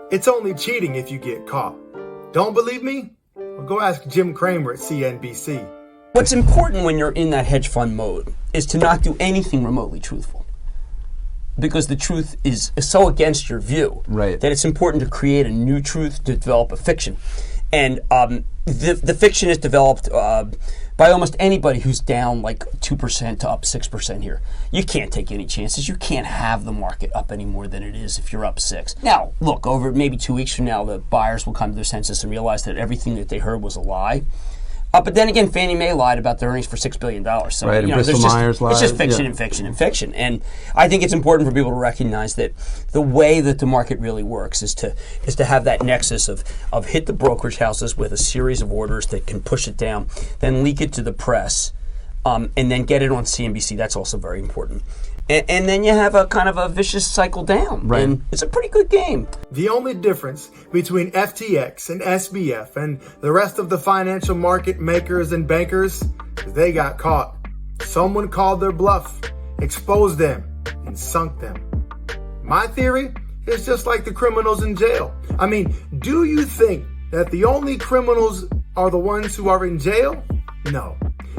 It's only cheating if you get caught. Don't believe me? Well, go ask Jim Cramer at CNBC. What's important when you're in that hedge fund mode is to not do anything remotely truthful. Because the truth is so against your view that it's important to create a new truth, to develop a fiction. And the fiction is developed by almost anybody who's down like 2% to up 6% here. You can't take any chances. You can't have the market up any more than it is if you're up 6. Now, look, over maybe 2 weeks from now, the buyers will come to their senses and realize that everything that they heard was a lie. But then again, Fannie Mae lied about their earnings for $6 billion. So, and Bristol Myers lied. It's just fiction and fiction and fiction. And I think it's important for people to recognize that the way that the market really works is to have that nexus of hit the brokerage houses with a series of orders that can push it down, then leak it to the press, and then get it on CNBC. That's also very important. And then you have a kind of a vicious cycle down. And it's a pretty good game. The only difference between FTX and SBF and the rest of the financial market makers and bankers is they got caught. Someone called their bluff, exposed them, and sunk them. My theory is just like the criminals in jail. I mean, do you think that the only criminals are the ones who are in jail? No.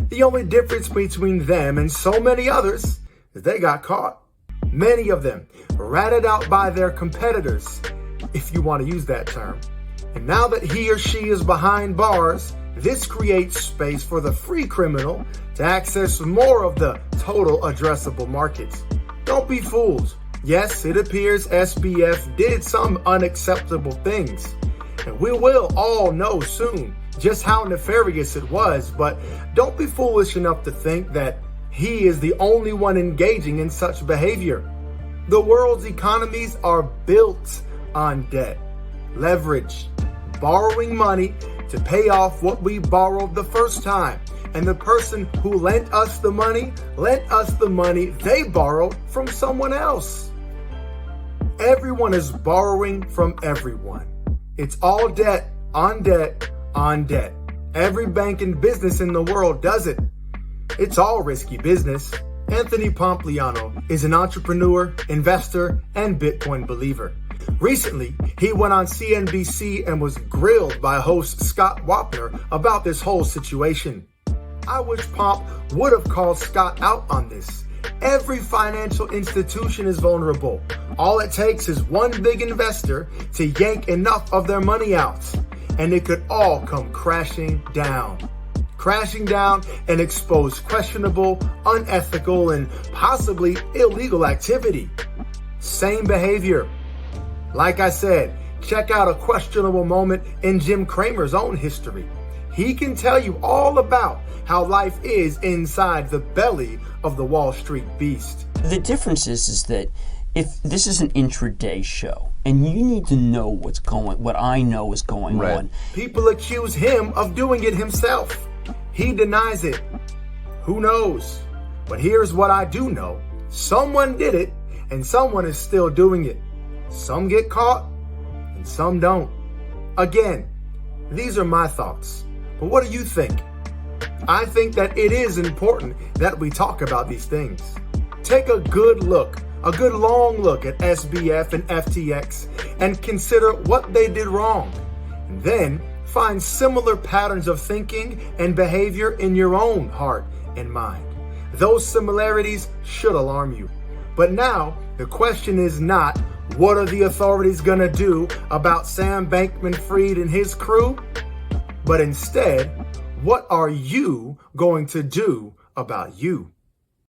The only difference between them and so many others is they got caught. Many of them ratted out by their competitors, if you want to use that term. And now that he or she is behind bars, this creates space for the free criminal to access more of the total addressable markets. Don't be fooled. Yes, it appears SBF did some unacceptable things, and we will all know soon just how nefarious it was, but don't be foolish enough to think that he is the only one engaging in such behavior. The world's economies are built on debt, leverage, borrowing money to pay off what we borrowed the first time. And the person who lent us the money they borrowed from someone else. Everyone is borrowing from everyone. It's all debt on debt on debt. Every bank and business in the world does it. It's all risky business. Anthony Pompliano is an entrepreneur, investor, and Bitcoin believer. Recently, he went on CNBC and was grilled by host Scott Wapner about this whole situation. I wish Pomp would have called Scott out on this. Every financial institution is vulnerable. All it takes is one big investor to yank enough of their money out, and it could all come crashing down and expose questionable, unethical, and possibly illegal activity. Same behavior. Like I said, check out a questionable moment in Jim Cramer's own history. He can tell you all about how life is inside the belly of the Wall Street beast. The difference is that if this is an intraday show, and you need to know what I know is going on. People accuse him of doing it himself. He denies it. Who knows? But here's what I do know. Someone did it, and someone is still doing it. Some get caught, and some don't. Again, these are my thoughts. But what do you think? I think that it is important that we talk about these things. Take a good long look at SBF and FTX and consider what they did wrong. And then find similar patterns of thinking and behavior in your own heart and mind. Those similarities should alarm you. But now, the question is not, what are the authorities going to do about Sam Bankman-Fried and his crew? But instead, what are you going to do about you?